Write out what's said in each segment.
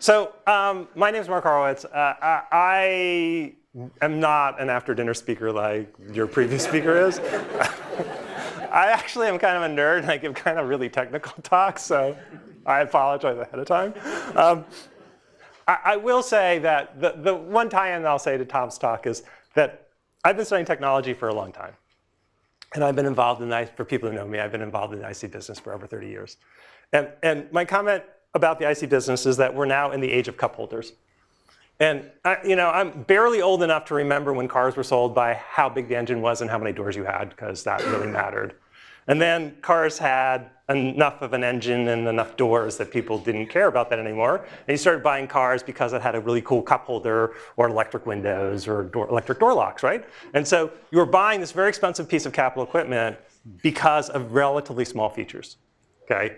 My name is Mark Horowitz. I am not an after-dinner speaker like your previous speaker is. I actually am kind of a nerd, and I give kind of really technical talks, so I apologize ahead of time. I will say that the one tie-in I'll say to Tom's talk is that I've been studying technology for a long time. And I've been involved in, for people who know me, I've been involved in the IC business for over 30 years. And my comment about the IC business is that we're now in the age of cup holders. And I'm barely old enough to remember when cars were sold by how big the engine was and how many doors you had, because that really mattered. And then cars had enough of an engine and enough doors that people didn't care about that anymore. And you started buying cars because it had a really cool cup holder or electric windows or electric door locks, right? And so you were buying this very expensive piece of capital equipment because of relatively small features, okay?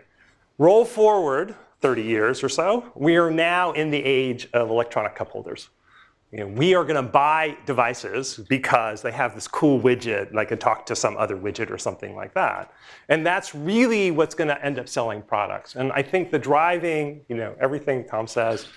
Roll forward 30 years or so, we are now in the age of electronic cup holders. We are going to buy devices because they have this cool widget, and I can talk to some other widget or something like that. And that's really what's going to end up selling products. And I think the driving, everything Tom says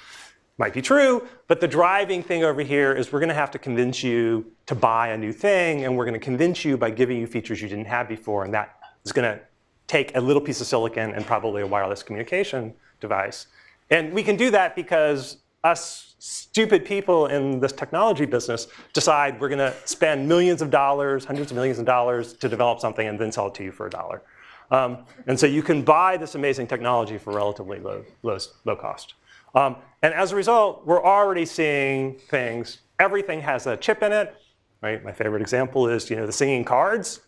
might be true, but the driving thing over here is we're going to have to convince you to buy a new thing, and we're going to convince you by giving you features you didn't have before, and that is going to take a little piece of silicon and probably a wireless communication device. And we can do that because us stupid people in this technology business decide we're going to spend millions of dollars, hundreds of millions of dollars to develop something and then sell it to you for $1. And so you can buy this amazing technology for relatively low cost. And as a result, we're already seeing things. Everything has a chip in it, right? My favorite example is the singing cards.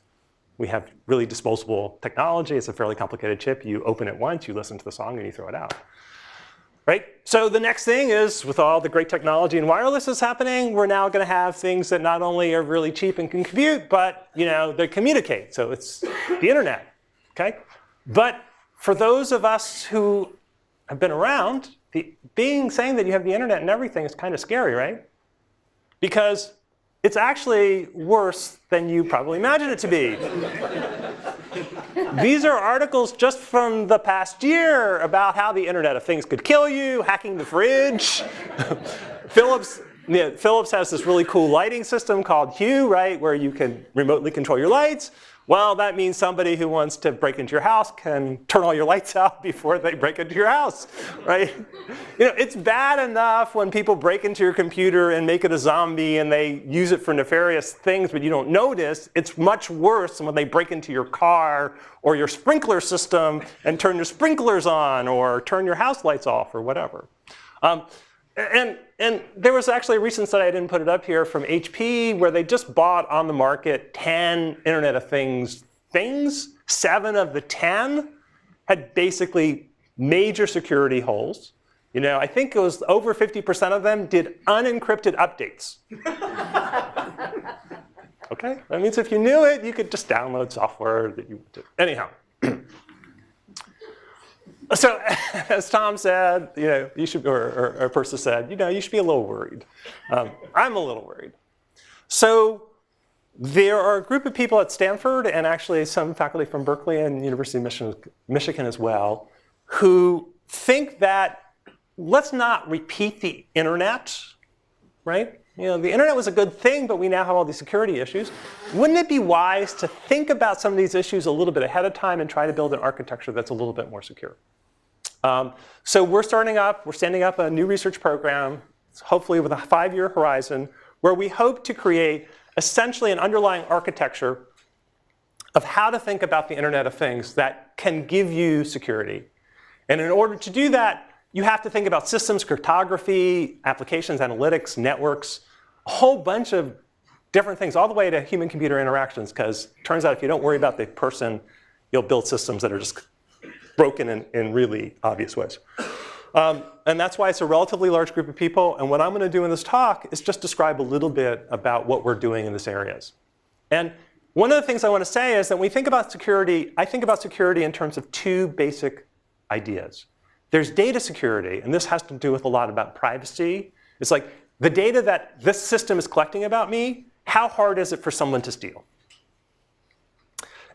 We have really disposable technology. It's a fairly complicated chip. You open it once, you listen to the song, and you throw it out. Right? So the next thing is, with all the great technology and wireless is happening, we're now going to have things that not only are really cheap and can compute, but they communicate. So it's the internet. Okay? But for those of us who have been around, saying that you have the internet and everything is kind of scary, right? Because it's actually worse than you probably imagine it to be. These are articles just from the past year about how the Internet of Things could kill you, hacking the fridge. Philips has this really cool lighting system called Hue, right, where you can remotely control your lights. Well, that means somebody who wants to break into your house can turn all your lights out before they break into your house, right? It's bad enough when people break into your computer and make it a zombie and they use it for nefarious things, but you don't notice. It's much worse when they break into your car or your sprinkler system and turn your sprinklers on or turn your house lights off or whatever. And there was actually a recent study, I didn't put it up here, from HP, where they just bought on the market 10 Internet of Things. 7 of the 10 had basically major security holes. I think it was over 50% of them did unencrypted updates. Okay? That means if you knew it, you could just download software that you did. Anyhow. So, as Tom said, you should, or Persis said, you should be a little worried. I'm a little worried. So, there are a group of people at Stanford, and actually some faculty from Berkeley and University of Michigan as well, who think that let's not repeat the internet, right? The internet was a good thing, but we now have all these security issues. Wouldn't it be wise to think about some of these issues a little bit ahead of time and try to build an architecture that's a little bit more secure? So we're standing up a new research program, hopefully with a 5-year horizon, where we hope to create essentially an underlying architecture of how to think about the Internet of Things that can give you security. And in order to do that, you have to think about systems, cryptography, applications, analytics, networks, a whole bunch of different things, all the way to human-computer interactions, because it turns out if you don't worry about the person, you'll build systems that are just broken in really obvious ways. And that's why it's a relatively large group of people. And what I'm going to do in this talk is just describe a little bit about what we're doing in these areas. And one of the things I want to say is that when we think about security, I think about security in terms of 2 basic ideas. There's data security, and this has to do with a lot about privacy. It's like the data that this system is collecting about me, how hard is it for someone to steal?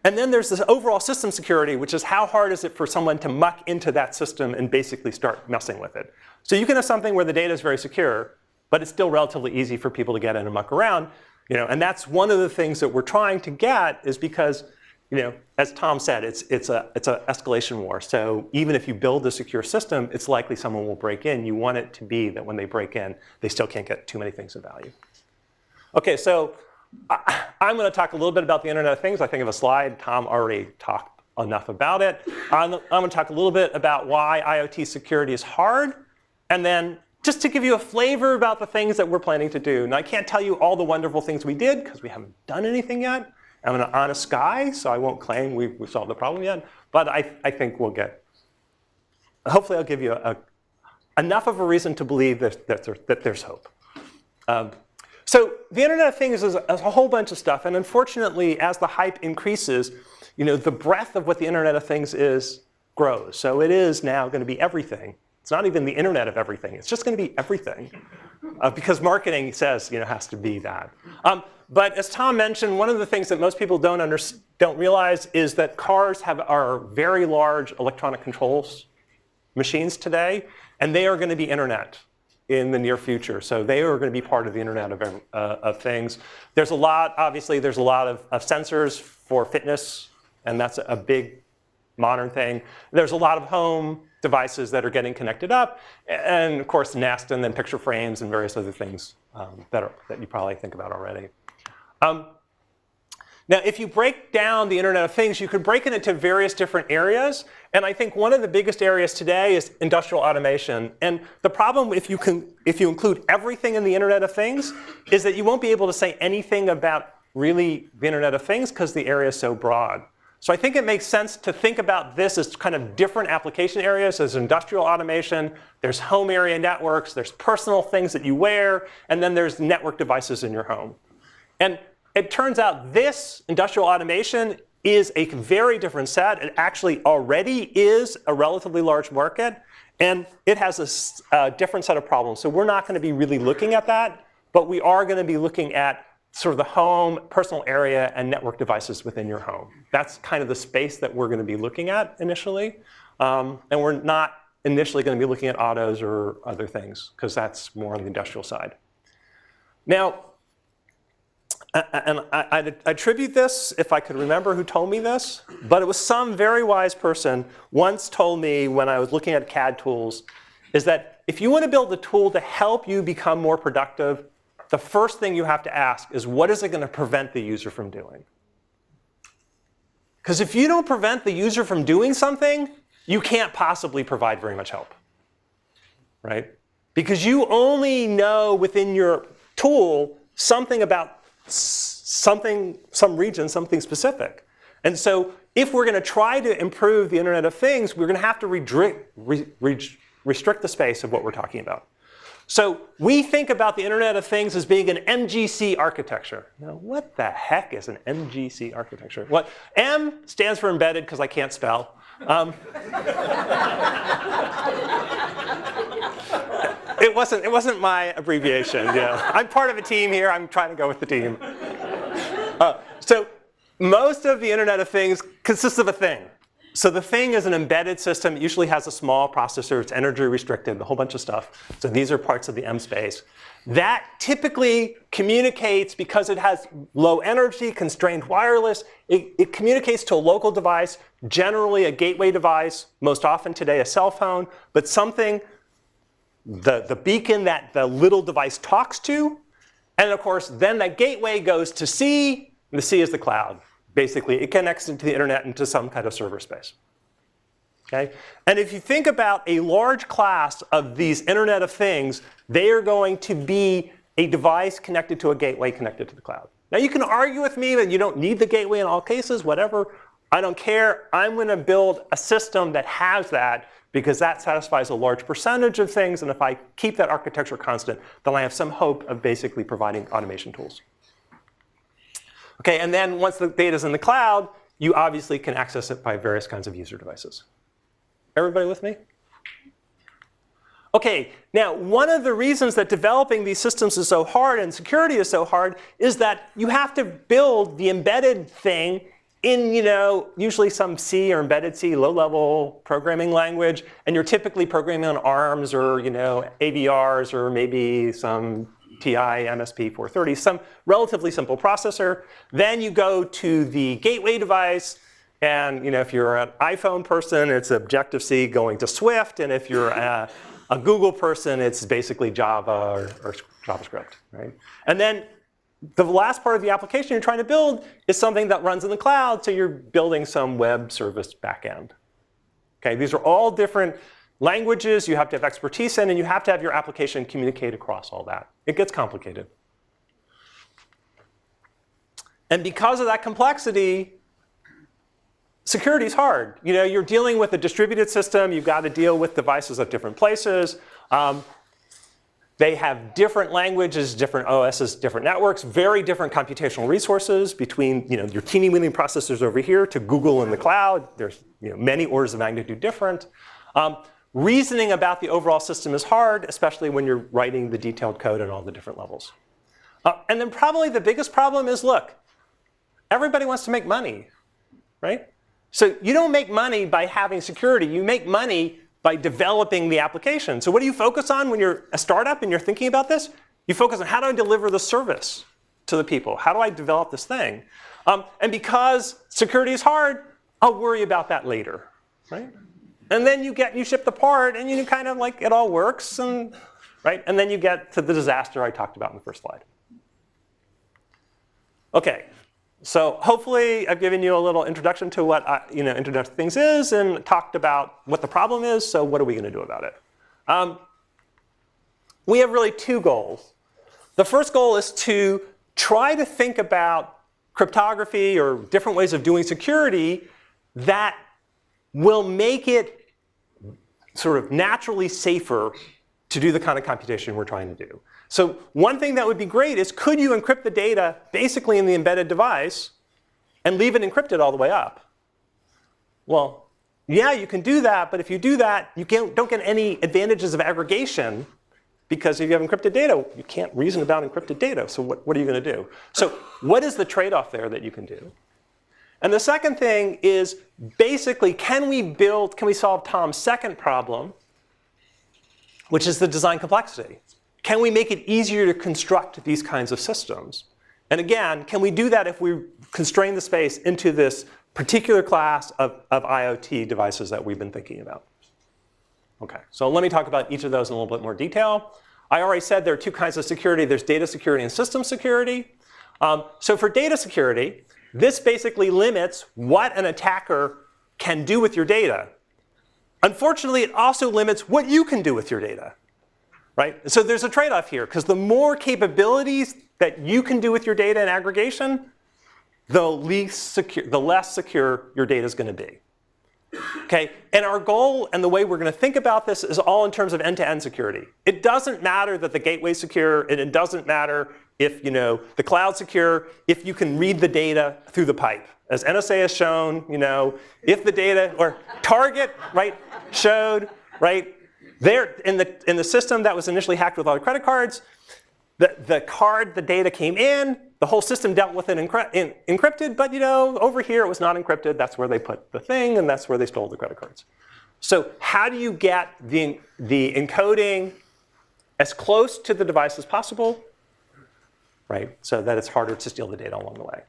And then there's this overall system security, which is how hard is it for someone to muck into that system and basically start messing with it. So you can have something where the data is very secure, but it's still relatively easy for people to get in and muck around. And that's one of the things that we're trying to get is because, as Tom said, it's a escalation war. So even if you build a secure system, it's likely someone will break in. You want it to be that when they break in, they still can't get too many things of value. OK, so I'm going to talk a little bit about the Internet of Things. I think of a slide. Tom already talked enough about it. I'm going to talk a little bit about why IoT security is hard. And then just to give you a flavor about the things that we're planning to do. Now, I can't tell you all the wonderful things we did, because we haven't done anything yet. I'm an honest guy, so I won't claim we've solved the problem yet. But I think we'll get, hopefully I'll give you enough of a reason to believe that there's hope. So the Internet of Things is a whole bunch of stuff. And unfortunately, as the hype increases, the breadth of what the Internet of Things is grows. So it is now going to be everything. It's not even the Internet of everything. It's just going to be everything. Because marketing says has to be that. But as Tom mentioned, one of the things that most people don't realize is that cars are very large electronic controls machines today. And they are going to be Internet in the near future. So they are going to be part of the Internet of Things. Obviously, there's a lot of sensors for fitness. And that's a big modern thing. There's a lot of home devices that are getting connected up. And of course, Nest, and then picture frames, and various other things that you probably think about already. Now, if you break down the Internet of Things, you could break it into various different areas. And I think one of the biggest areas today is industrial automation. And the problem, if you include everything in the Internet of Things, is that you won't be able to say anything about really the Internet of Things because the area is so broad. So I think it makes sense to think about this as kind of different application areas. There's industrial automation, there's home area networks, there's personal things that you wear, and then there's network devices in your home. And it turns out this industrial automation is a very different set. It actually already is a relatively large market, and it has a different set of problems. So we're not going to be really looking at that, but we are going to be looking at sort of the home, personal area, and network devices within your home. That's kind of the space that we're going to be looking at initially. And we're not initially going to be looking at autos or other things, because that's more on the industrial side. Now, and I attribute this, if I could remember who told me this, but it was some very wise person once told me when I was looking at CAD tools, is that if you want to build a tool to help you become more productive, the first thing you have to ask is, what is it going to prevent the user from doing? Because if you don't prevent the user from doing something, you can't possibly provide very much help, right? Because you only know within your tool something about some region, something specific. And so if we're going to try to improve the Internet of Things, we're going to have to restrict the space of what we're talking about. So we think about the Internet of Things as being an MGC architecture. Now, what the heck is an MGC architecture? Well, M stands for embedded, because I can't spell. It wasn't my abbreviation. Yeah. I'm part of a team here. I'm trying to go with the team. So most of the Internet of Things consists of a thing. So the thing is an embedded system. It usually has a small processor. It's energy restricted, a whole bunch of stuff. So these are parts of the M space. That typically communicates, because it has low energy, constrained wireless. It communicates to a local device, generally a gateway device, most often today a cell phone, but something, the beacon that the little device talks to. And of course, then that gateway goes to C, and the C is the cloud. Basically, it connects into the Internet into some kind of server space. Okay? And if you think about a large class of these Internet of Things, they are going to be a device connected to a gateway connected to the cloud. Now, you can argue with me that you don't need the gateway in all cases, whatever. I don't care. I'm going to build a system that has that, because that satisfies a large percentage of things. And if I keep that architecture constant, then I have some hope of basically providing automation tools. Okay, and then once the data is in the cloud, you obviously can access it by various kinds of user devices. Everybody with me? Okay, now one of the reasons that developing these systems is so hard and security is so hard is that you have to build the embedded thing in usually some C or embedded C, low-level programming language, and you're typically programming on ARMs or AVRs or maybe some TI MSP 430, some relatively simple processor. Then you go to the gateway device, and if you're an iPhone person, it's Objective-C going to Swift, and if you're a Google person, it's basically Java or JavaScript, right? And then the last part of the application you're trying to build is something that runs in the cloud, so you're building some web service backend. Okay, these are all different languages you have to have expertise in, and you have to have your application communicate across all that. It gets complicated. And because of that complexity, security is hard. You're dealing with a distributed system. You've got to deal with devices at different places. They have different languages, different OSs, different networks, very different computational resources between your teeny-weeny processors over here to Google in the cloud. There's many orders of magnitude different. Reasoning about the overall system is hard, especially when you're writing the detailed code at all the different levels. And then probably the biggest problem is, look, everybody wants to make money, right? So you don't make money by having security. You make money by developing the application. So what do you focus on when you're a startup and you're thinking about this? You focus on how do I deliver the service to the people? How do I develop this thing? And because security is hard, I'll worry about that later, right? And then you ship the part, and you kind of like it all works, and right? And then you get to the disaster I talked about in the first slide. Okay. So hopefully I've given you a little introduction to what introduction to things is, and talked about what the problem is. So what are we going to do about it? We have really two goals. The first goal is to try to think about cryptography or different ways of doing security that will make it sort of naturally safer to do the kind of computation we're trying to do. So one thing that would be great is, could you encrypt the data basically in the embedded device and leave it encrypted all the way up? Well, yeah, you can do that, but if you do that, you don't get any advantages of aggregation, because if you have encrypted data, you can't reason about encrypted data. So what are you going to do? So what is the trade-off there that you can do? And the second thing is, basically, can we solve Tom's second problem, which is the design complexity? Can we make it easier to construct these kinds of systems? And again, can we do that if we constrain the space into this particular class of IoT devices that we've been thinking about? Okay, so let me talk about each of those in a little bit more detail. I already said there are two kinds of security. There's data security and system security. So for data security, this basically limits what an attacker can do with your data. Unfortunately, it also limits what you can do with your data. Right? So there's a trade-off here, because the more capabilities that you can do with your data in aggregation, the less secure your data is going to be. Okay? And our goal and the way we're going to think about this is all in terms of end-to-end security. It doesn't matter that the gateway's secure, and it doesn't matter if the cloud's secure, if you can read the data through the pipe. As NSA has shown, if the data, or Target, right, showed, right, there, in the system that was initially hacked with all the credit cards, the data came in, the whole system dealt with it encrypted, but over here it was not encrypted. That's where they put the thing, and that's where they stole the credit cards. So how do you get the encoding as close to the device as possible, right? So that it's harder to steal the data along the way.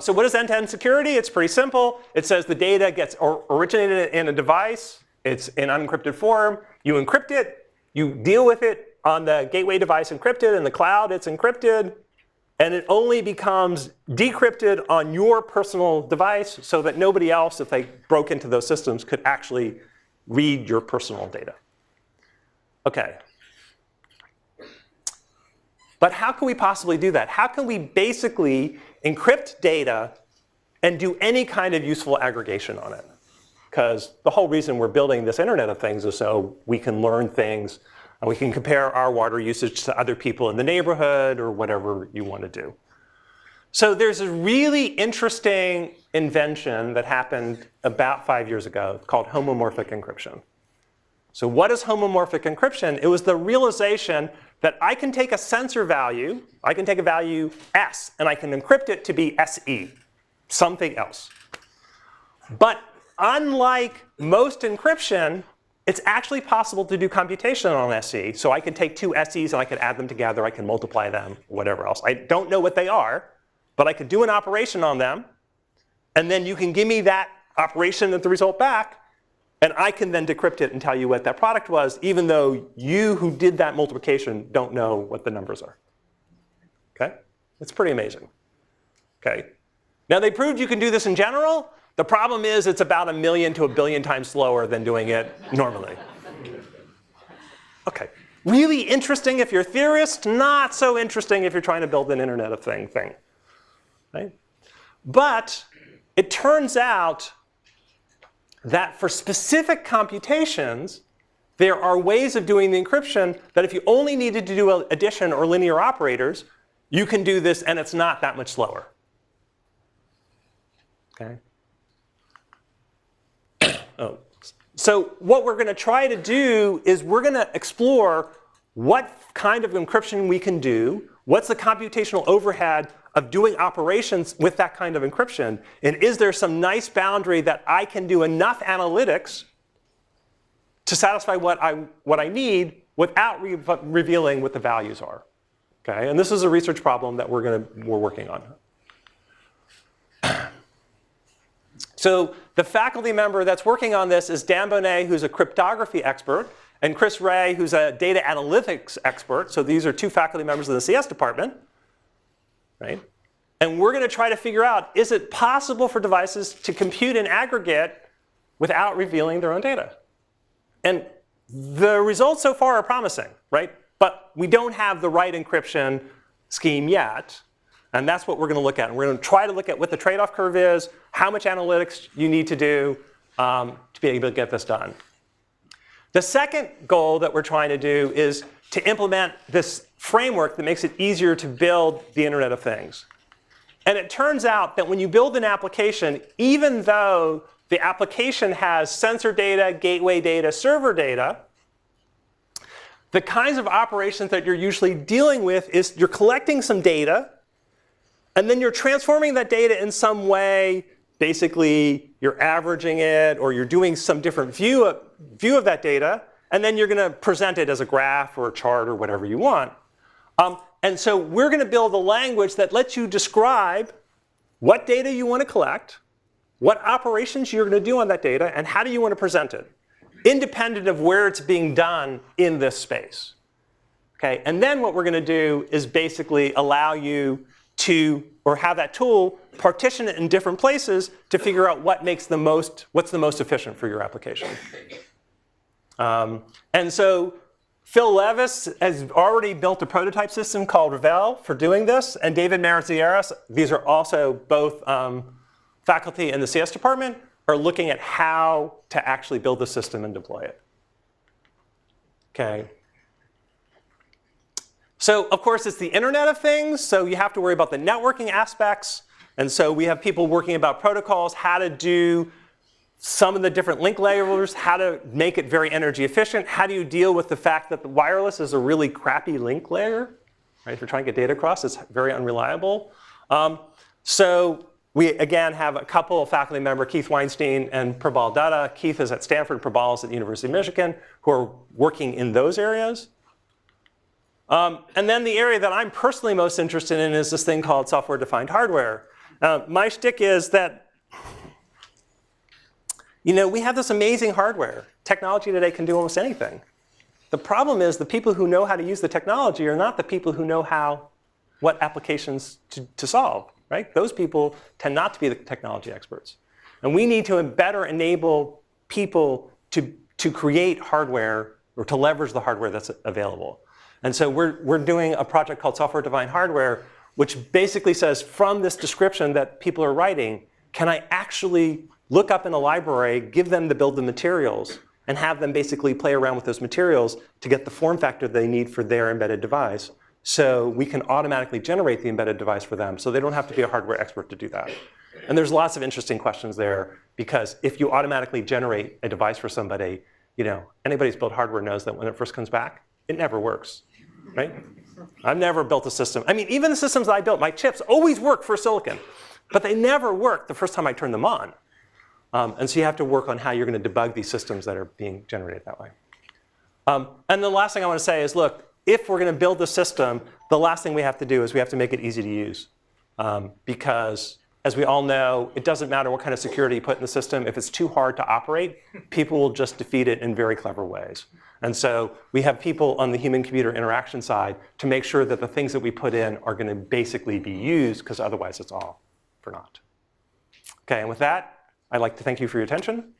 So what is end-to-end security? It's pretty simple. It says the data gets originated in a device. It's in unencrypted form. You encrypt it. You deal with it on the gateway device encrypted. In the cloud, it's encrypted. And it only becomes decrypted on your personal device, so that nobody else, if they broke into those systems, could actually read your personal data. OK. But how can we possibly do that? How can we basically encrypt data and do any kind of useful aggregation on it? Because the whole reason we're building this Internet of Things is so we can learn things, and we can compare our water usage to other people in the neighborhood or whatever you want to do. So there's a really interesting invention that happened about 5 years ago called homomorphic encryption. So what is homomorphic encryption? It was the realization that I can take a sensor value, I can take a value S, and I can encrypt it to be SE. something else. But unlike most encryption, it's actually possible to do computation on SE. So I can take two SEs and I can add them together. I can multiply them, whatever else. I don't know what they are, but I could do an operation on them. And then you can give me that operation and the result back. And I can then decrypt it and tell you what that product was, even though you who did that multiplication don't know what the numbers are. Okay? It's pretty amazing. Okay? Now they proved you can do this in general. The problem is it's about 1 million to 1 billion times slower than doing it normally. Okay. Really interesting if you're a theorist, not so interesting if you're trying to build an Internet of Things thing. Right? But it turns out that for specific computations, there are ways of doing the encryption that if you only needed to do addition or linear operators, you can do this and it's not that much slower. Okay? Oh. So what we're going to try to do is we're going to explore what kind of encryption we can do, what's the computational overhead of doing operations with that kind of encryption, and is there some nice boundary that I can do enough analytics to satisfy what I need without revealing what the values are. Okay? And this is a research problem that we're working on. So the faculty member that's working on this is Dan Bonet, who's a cryptography expert, and Chris Ray, who's a data analytics expert. So these are two faculty members of the CS department. Right? And we're going to try to figure out, is it possible for devices to compute in aggregate without revealing their own data? And the results so far are promising, right? But we don't have the right encryption scheme yet. And that's what we're going to look at. And we're going to try to look at what the trade-off curve is, how much analytics you need to do to be able to get this done. The second goal that we're trying to do is to implement this framework that makes it easier to build the Internet of Things. And it turns out that when you build an application, even though the application has sensor data, gateway data, server data, the kinds of operations that you're usually dealing with is you're collecting some data, and then you're transforming that data in some way. Basically, you're averaging it, or you're doing some different view of that data, and then you're going to present it as a graph or a chart or whatever you want. And so we're going to build a language that lets you describe what data you want to collect, what operations you're going to do on that data, and how do you want to present it, independent of where it's being done in this space. Okay? And then what we're going to do is basically allow you to, or have that tool partition it in different places to figure out what's the most efficient for your application. And so Phil Levis has already built a prototype system called Ravel for doing this, and David Marizieras, these are also both faculty in the CS department, are looking at how to actually build the system and deploy it. Okay. So of course, it's the Internet of Things, so you have to worry about the networking aspects. And so we have people working about protocols, how to do some of the different link layers, how to make it very energy efficient. How do you deal with the fact that the wireless is a really crappy link layer? Right? If you're trying to get data across, it's very unreliable. So we, again, have a couple of faculty members, Keith Weinstein and Prabal Dutta. Keith is at Stanford, Prabal is at the University of Michigan, who are working in those areas. And then the area that I'm personally most interested in is this thing called software-defined hardware. My shtick is that we have this amazing hardware. Technology today can do almost anything. The problem is the people who know how to use the technology are not the people who know what applications to solve. Right? Those people tend not to be the technology experts. And we need to better enable people to create hardware or to leverage the hardware that's available. And so we're doing a project called software-defined hardware, which basically says from this description that people are writing, can I actually look up in a library, give them the build the materials, and have them basically play around with those materials to get the form factor they need for their embedded device. So we can automatically generate the embedded device for them, so they don't have to be a hardware expert to do that. And there's lots of interesting questions there, because if you automatically generate a device for somebody, anybody who's built hardware knows that when it first comes back, it never works, right? I've never built a system. I mean, even the systems that I built, my chips always work for silicon. But they never work the first time I turn them on. And so you have to work on how you're going to debug these systems that are being generated that way. And the last thing I want to say is, look, if we're going to build the system, the last thing we have to do is we have to make it easy to use. Because, as we all know, it doesn't matter what kind of security you put in the system. If it's too hard to operate, people will just defeat it in very clever ways. And so we have people on the human-computer interaction side to make sure that the things that we put in are going to basically be used, because otherwise it's all for naught. OK, and with that, I'd like to thank you for your attention.